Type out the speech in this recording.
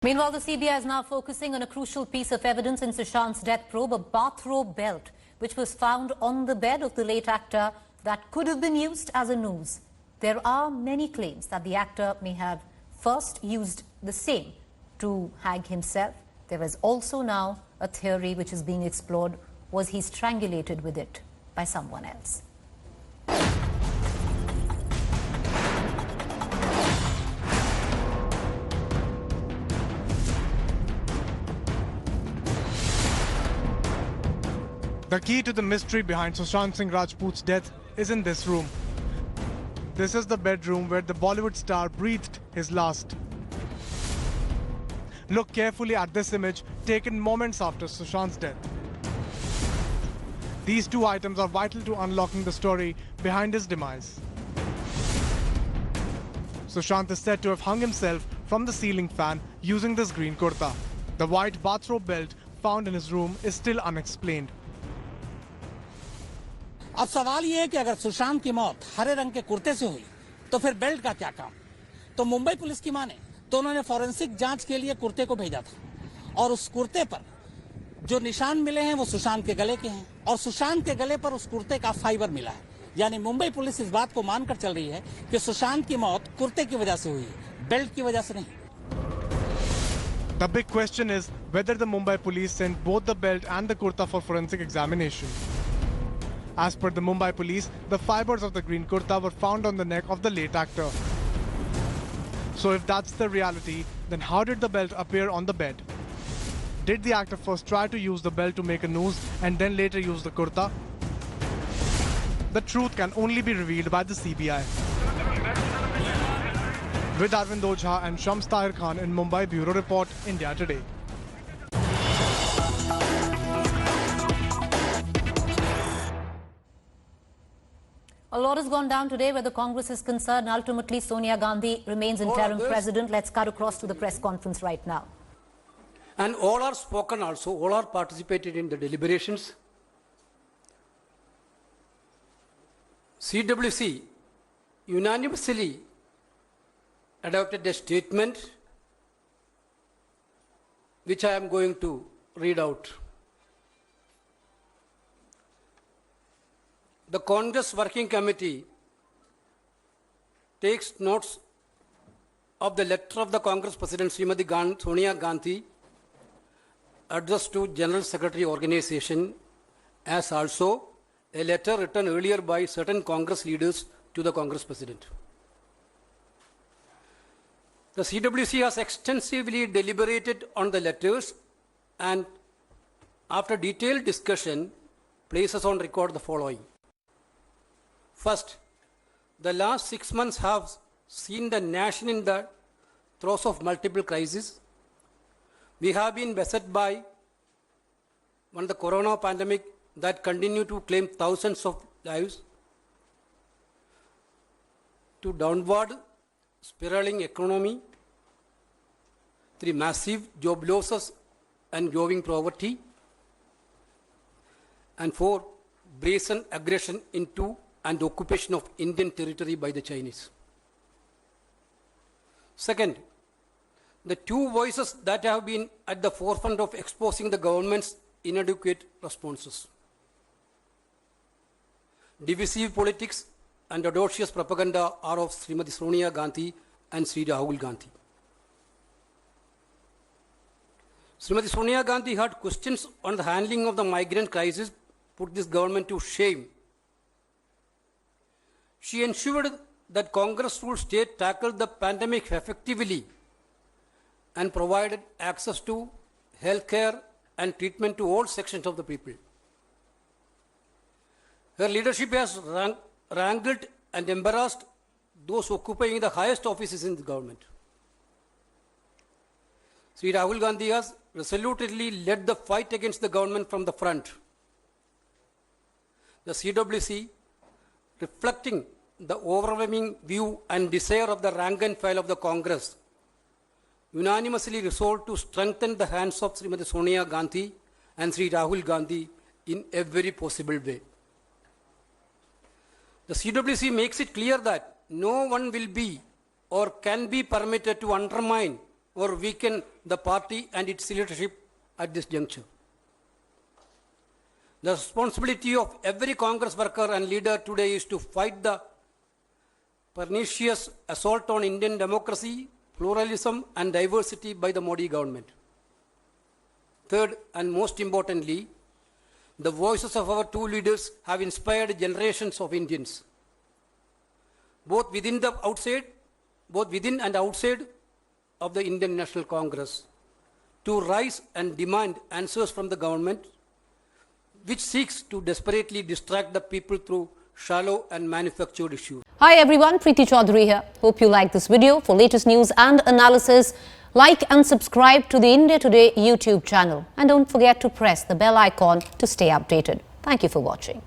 Meanwhile, the CBI is now focusing on a crucial piece of evidence in Sushant's death probe, a bathrobe belt, which was found on the bed of the late actor that could have been used as a noose. There are many claims that the actor may have first used the same to hang himself. There is also now a theory which is being explored. Was he strangulated with it by someone else? The key to the mystery behind Sushant Singh Rajput's death is in this room. This is the bedroom where the Bollywood star breathed his last. Look carefully at this image taken moments after Sushant's death. These two items are vital to unlocking the story behind his demise. Sushant is said to have hung himself from the ceiling fan using this green kurta. The white bathrobe belt found in his room is still unexplained. अब सवाल ये है कि अगर सुशांत की मौत हरे रंग के कुर्ते से हुई तो फिर बेल्ट का क्या काम? तो मुंबई पुलिस की माने तो उन्होंने फॉरेंसिक जांच के लिए कुर्ते को भेजा था और उस कुर्ते पर जो निशान मिले हैं वो सुशांत के गले के हैं और सुशांत के गले पर उस कुर्ते का फाइबर मिला है। यानी मुंबई पुलिस इस बात को मानकर चल रही है कि सुशांत की मौत कुर्ते की वजह से हुई है, बेल्ट की वजह से नहीं। The big question is whether the Mumbai police sent both the belt and the kurta for forensic examination. As per the Mumbai police, the fibers of the green kurta were found on the neck of the late actor. So if that's the reality, then how did the belt appear on the bed? Did the actor first try to use the belt to make a noose and then later use the kurta? The truth can only be revealed by the CBI. With Arvind Ojha and Shams Tahir Khan in Mumbai, Bureau Report, India Today. A lot has gone down today where the Congress is concerned. Ultimately, Sonia Gandhi remains interim president. Let's cut across to the press conference right now. And all are spoken also, all are participated in the deliberations. CWC unanimously adopted a statement which I am going to read out. The Congress Working Committee takes notes of the letter of the Congress President Srimati Sonia Gandhi addressed to General Secretary Organization, as also a letter written earlier by certain Congress leaders to the Congress President. The CWC has extensively deliberated on the letters and after detailed discussion places on record the following. First, the last 6 months have seen the nation in the throes of multiple crises. We have been beset by the corona pandemic that continue to claim thousands of lives, to downward spiraling economy, through massive job losses and growing poverty, and for brazen aggression into and occupation of Indian territory by the Chinese. Second, the two voices that have been at the forefront of exposing the government's inadequate responses. Divisive politics and audacious propaganda are of Srimati Sonia Gandhi and Sri Rahul Gandhi. Srimati Sonia Gandhi had questions on the handling of the migrant crisis put this government to shame. She ensured that Congress-ruled state tackled the pandemic effectively and provided access to health care and treatment to all sections of the people. Her leadership has wrangled and embarrassed those occupying the highest offices in the government. Sri Rahul Gandhi has resolutely led the fight against the government from the front. The CWC, reflecting the overwhelming view and desire of the rank and file of the Congress, unanimously resolved to strengthen the hands of Srimati Sonia Gandhi and Sri Rahul Gandhi in every possible way. The CWC makes it clear that no one will be or can be permitted to undermine or weaken the party and its leadership at this juncture. The responsibility of every Congress worker and leader today is to fight the pernicious assault on Indian democracy, pluralism and diversity by the Modi government. Third, and most importantly, the voices of our two leaders have inspired generations of Indians, both within and outside of the Indian National Congress, to rise and demand answers from the government, which seeks to desperately distract the people through shallow and manufactured issues. Hi everyone, Preeti Chaudhary here. Hope you like this video. For latest news and analysis, like and subscribe to the India Today YouTube channel. And don't forget to press the bell icon to stay updated. Thank you for watching.